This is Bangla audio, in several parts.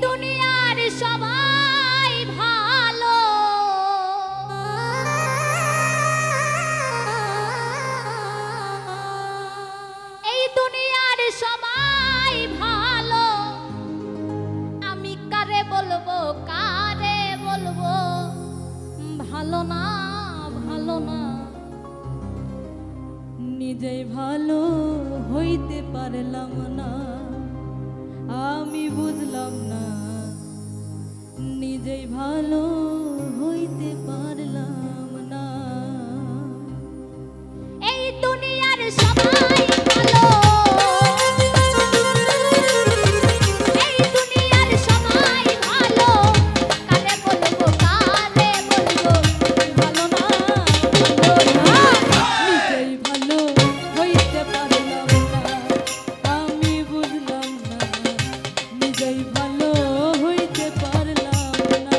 দুনিয়ার সবাই ভালো, এই দুনিয়ার সবাই ভালো। আমি কারে বলবো ভালো না ভালো না। নিজেই ভালো হইতে পারলাম না, আমি বুঝলাম না নিজেই ভালো হইতে পারলাম না। এই দুনিয়ার সবাই ভালো, এই দুনিয়ার সবাই ভালো। কারে বলবো ভালো না ভালো না। নিজেই ভালো হইতে পারলাম না, আমি বুঝলাম না নিজেই ভালো হইতে পারলাম না।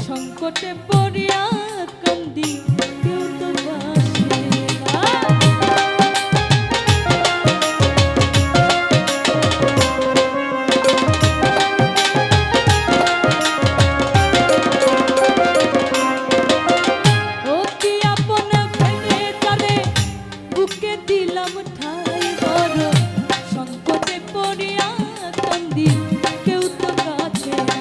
সংকটে পড়িয়া কান্দি, কেউ তো বাসে না। অতি আপন ভেবে তারে বুকে দিলাম ঠাই, বড় সংকটে পড়িয়া কান্দি, কেউ তো কাছে না।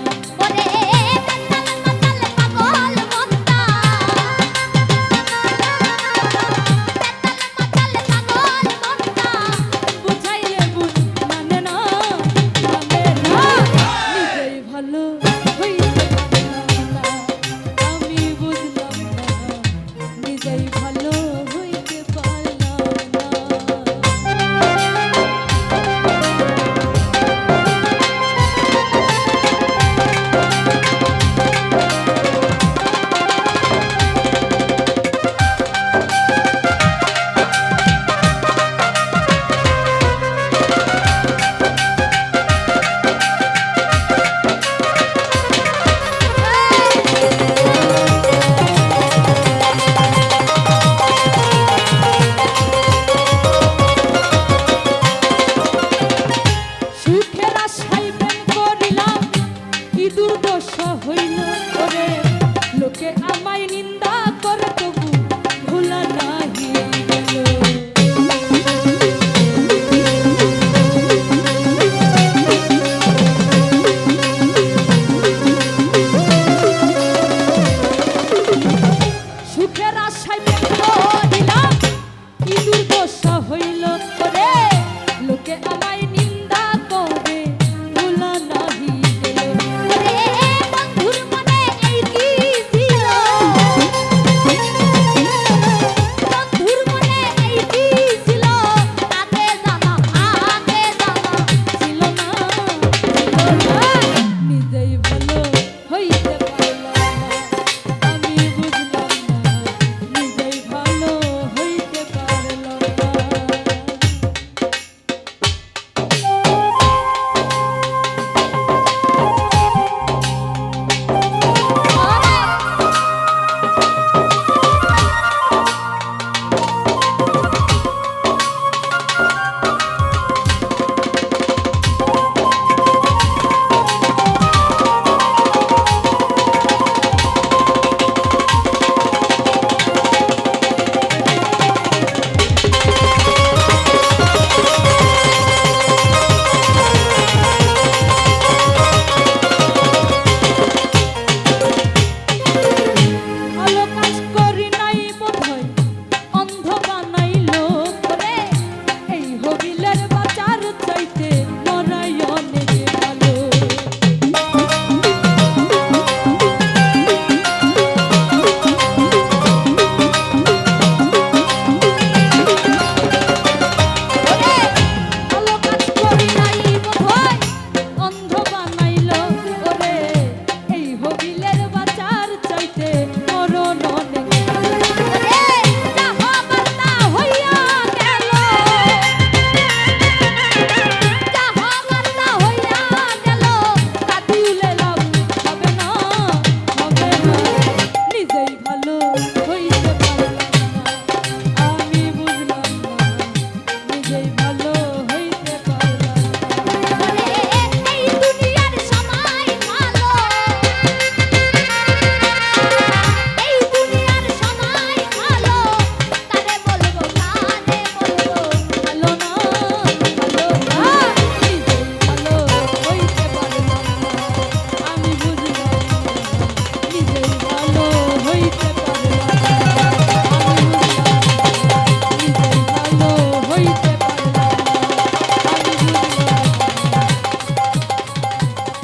দুর্দশা হইল ওরে, লোকে আমায় নিন্দা করে তবু ভোলা নাহি গেল। সুখের আশায় প্রেম করিলাম, কি দুর্দশা হইল ওরে, লোকে আমায় নিন্দা করে ভোলা নাহি গেল। বন্ধুর মনে এই কি ছিল,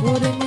ওরে